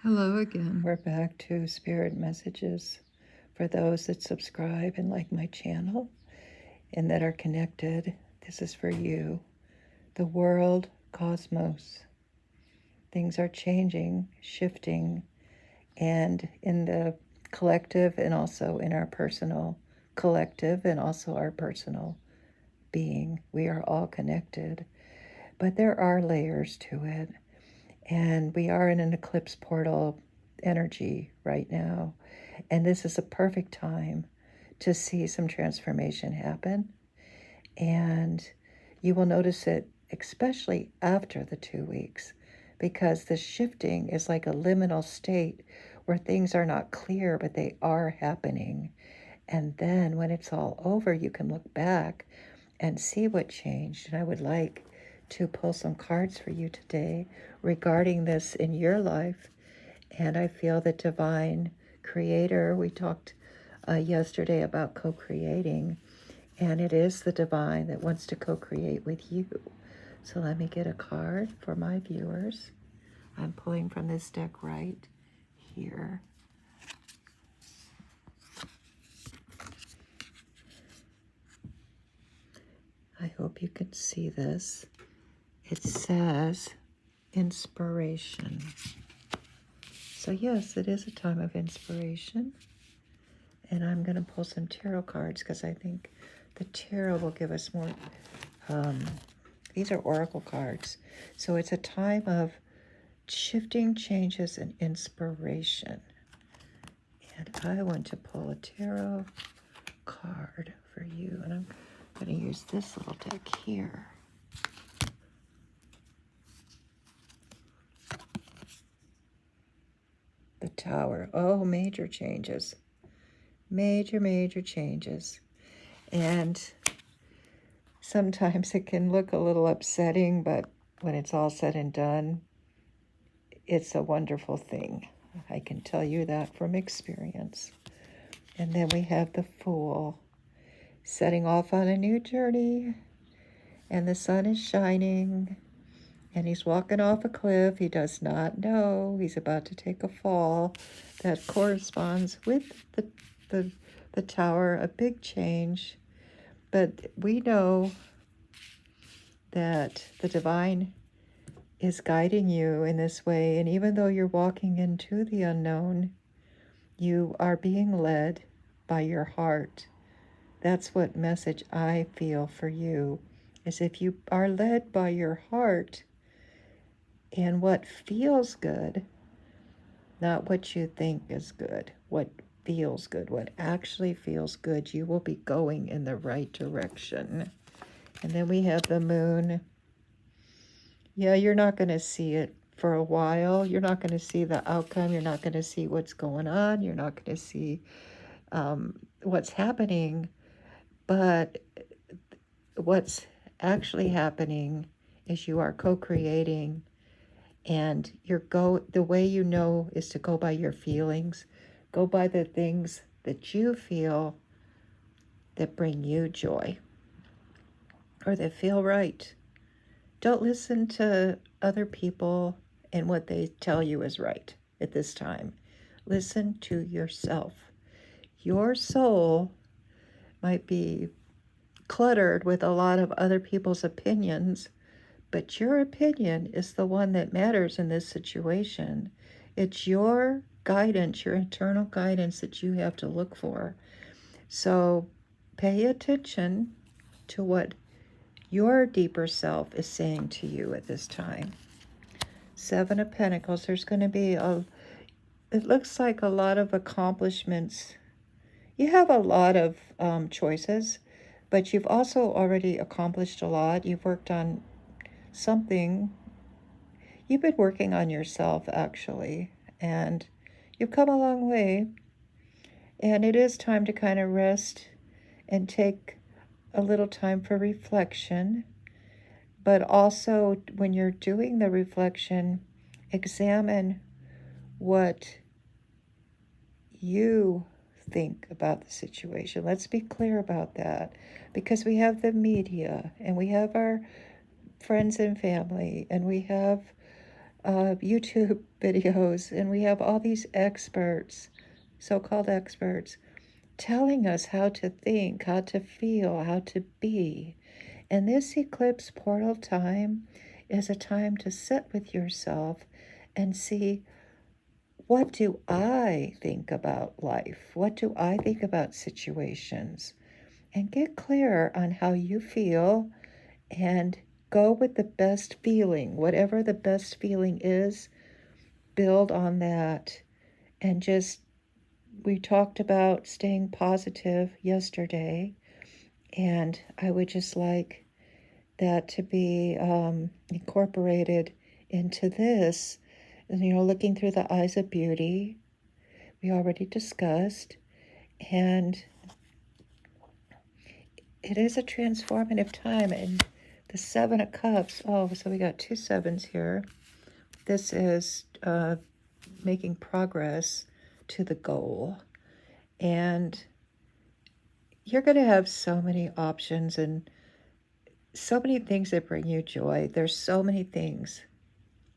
Hello again. We're back to spirit messages for those that subscribe and like my channel and that are connected. This is for you. The world, cosmos. Things are changing, shifting, and in the collective and also in our personal collective and also our personal being, we are all connected. But there are layers to it. And we are in an eclipse portal energy right now. And this is a perfect time to see some transformation happen. And you will notice it especially after the 2 weeks, because the shifting is like a liminal state where things are not clear, but they are happening. And then when it's all over, you can look back and see what changed. And I would like to pull some cards for you today regarding this in your life. And I feel the divine creator, we talked yesterday about co creating, and it is the divine that wants to co create with you. So let me get a card for my viewers. I'm pulling from this deck right here. I hope you can see this. It says inspiration. So, yes, it is a time of inspiration. And I'm going to pull some tarot cards because I think the tarot will give us more. These are oracle cards. So, it's a time of shifting, changes, and inspiration. And I want to pull a tarot card for you. And I'm going to use this little deck here. The Tower. Oh, major changes. Major changes. And sometimes it can look a little upsetting, but when it's all said and done, it's a wonderful thing. I can tell you that from experience. And then we have the Fool setting off on a new journey, and the sun is shining, and he's walking off a cliff. He does not know he's about to take a fall. That corresponds with the tower, a big change. But we know that the divine is guiding you in this way. And even though you're walking into the unknown, you are being led by your heart. That's what message I feel for you, is if you are led by your heart and what feels good, not what you think is good, what feels good, what actually feels good, you will be going in the right direction. And then we have the Moon. Yeah, you're not going to see it for a while. You're not going to see the outcome. You're not going to see what's going on. You're not going to see what's happening. But what's actually happening is you are co-creating, and the way you know is to go by your feelings. Go by the things that you feel that bring you joy or that feel right. Don't listen to other people and what they tell you is right at this time. Listen to yourself. Your soul might be cluttered with a lot of other people's opinions, but your opinion is the one that matters in this situation. It's your guidance, your internal guidance that you have to look for. So pay attention to what your deeper self is saying to you at this time. Seven of Pentacles, there's going to be it looks like a lot of accomplishments. You have a lot of choices, but you've also already accomplished a lot. You've worked on something. You've been working on yourself, actually, and you've come a long way. And it is time to kind of rest and take a little time for reflection. But also, when you're doing the reflection, examine what you think about the situation. Let's be clear about that, because we have the media and we have our friends and family and we have YouTube videos, and we have all these experts, so-called experts, telling us how to think, how to feel, how to be. And this eclipse portal time is a time to sit with yourself and see, what do I think about life? What do I think about situations? And get clear on how you feel and go with the best feeling. Whatever the best feeling is, build on that. And just, we talked about staying positive yesterday, and I would just like that to be incorporated into this. Looking through the eyes of beauty, we already discussed, and it is a transformative time. And the Seven of Cups, oh, so we got two sevens here. This is making progress to the goal. And you're going to have so many options and so many things that bring you joy. There's so many things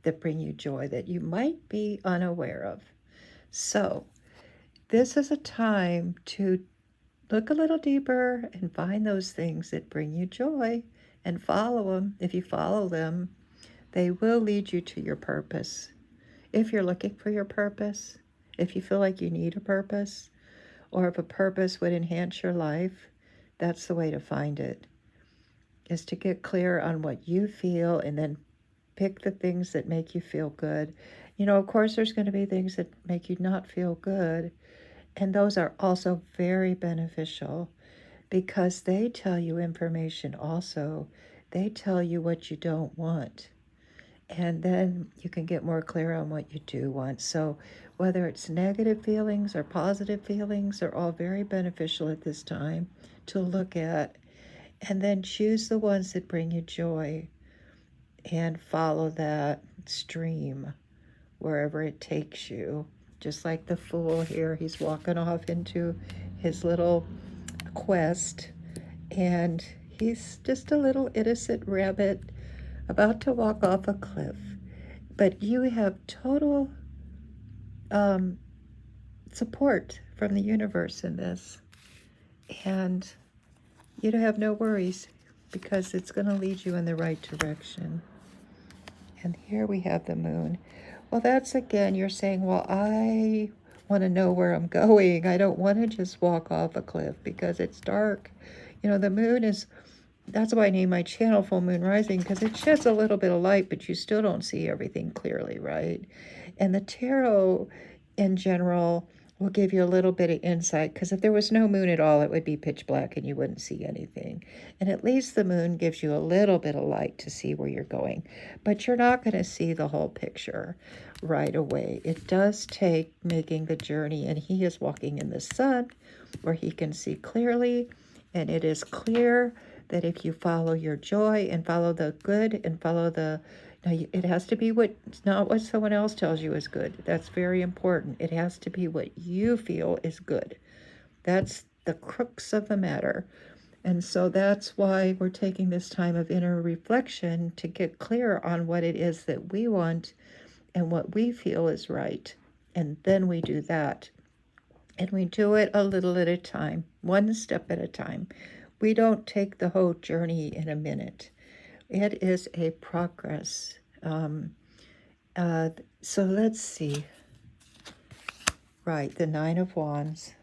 that bring you joy that you might be unaware of. So, this is a time to look a little deeper and find those things that bring you joy and follow them. If you follow them, they will lead you to your purpose. If you're looking for your purpose, if you feel like you need a purpose, or if a purpose would enhance your life, that's the way to find it, is to get clear on what you feel and then pick the things that make you feel good. Of course, there's going to be things that make you not feel good, and those are also very beneficial because they tell you information also. They tell you what you don't want. And then you can get more clear on what you do want. So whether it's negative feelings or positive feelings, they're all very beneficial at this time to look at. And then choose the ones that bring you joy and follow that stream wherever it takes you. Just like the fool here, he's walking off into his little quest, and he's just a little innocent rabbit about to walk off a cliff. But you have total support from the universe in this, and you don't have no worries because it's going to lead you in the right direction. And here we have the moon. Well, that's again, you're saying, well, I want to know where I'm going. I don't want to just walk off a cliff because it's dark. The moon is, that's why I named my channel Full Moon Rising, because it sheds a little bit of light, but you still don't see everything clearly, right? And the tarot in general will give you a little bit of insight, because if there was no moon at all, it would be pitch black and you wouldn't see anything. And at least the moon gives you a little bit of light to see where you're going. But you're not going to see the whole picture right away. It does take making the journey, and he is walking in the sun where he can see clearly, and it is clear that if you follow your joy and follow the good and follow the, now it has to be not what someone else tells you is good. That's very important. It has to be what you feel is good. That's the crux of the matter. And so that's why we're taking this time of inner reflection to get clear on what it is that we want and what we feel is right. And then we do that. And we do it a little at a time, one step at a time. We don't take the whole journey in a minute. It is a progress. So let's see. Right, the Nine of Wands.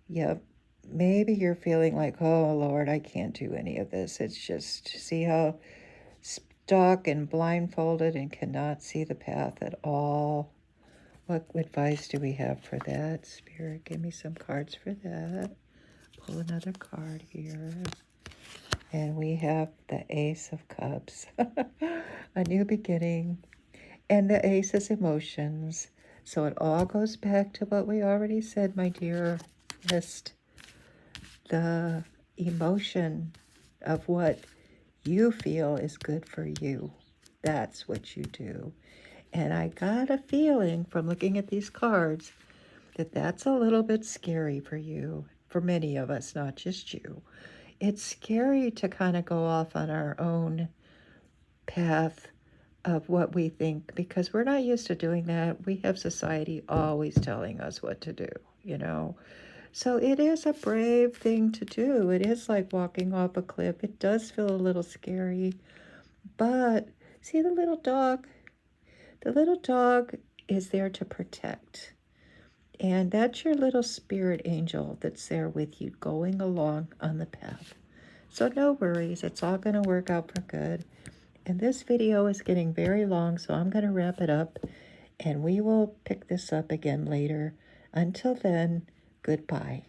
Yep. Maybe you're feeling like, oh, Lord, I can't do any of this. It's just, see how stuck and blindfolded and cannot see the path at all. What advice do we have for that? Spirit, give me some cards for that. Pull another card here. And we have the Ace of Cups. A new beginning. And the Ace is emotions. So it all goes back to what we already said, my dear list. The emotion of what you feel is good for you. That's what you do. And I got a feeling from looking at these cards that that's a little bit scary for you, for many of us, not just you. It's scary to kind of go off on our own path of what we think, because we're not used to doing that. We have society always telling us what to do, you know. So it is a brave thing to do. It is like walking off a cliff. It does feel a little scary, but see the little dog? The little dog is there to protect. And that's your little spirit angel that's there with you going along on the path. So no worries, it's all going to work out for good. And this video is getting very long, so I'm going to wrap it up, and we will pick this up again later. Until then, goodbye.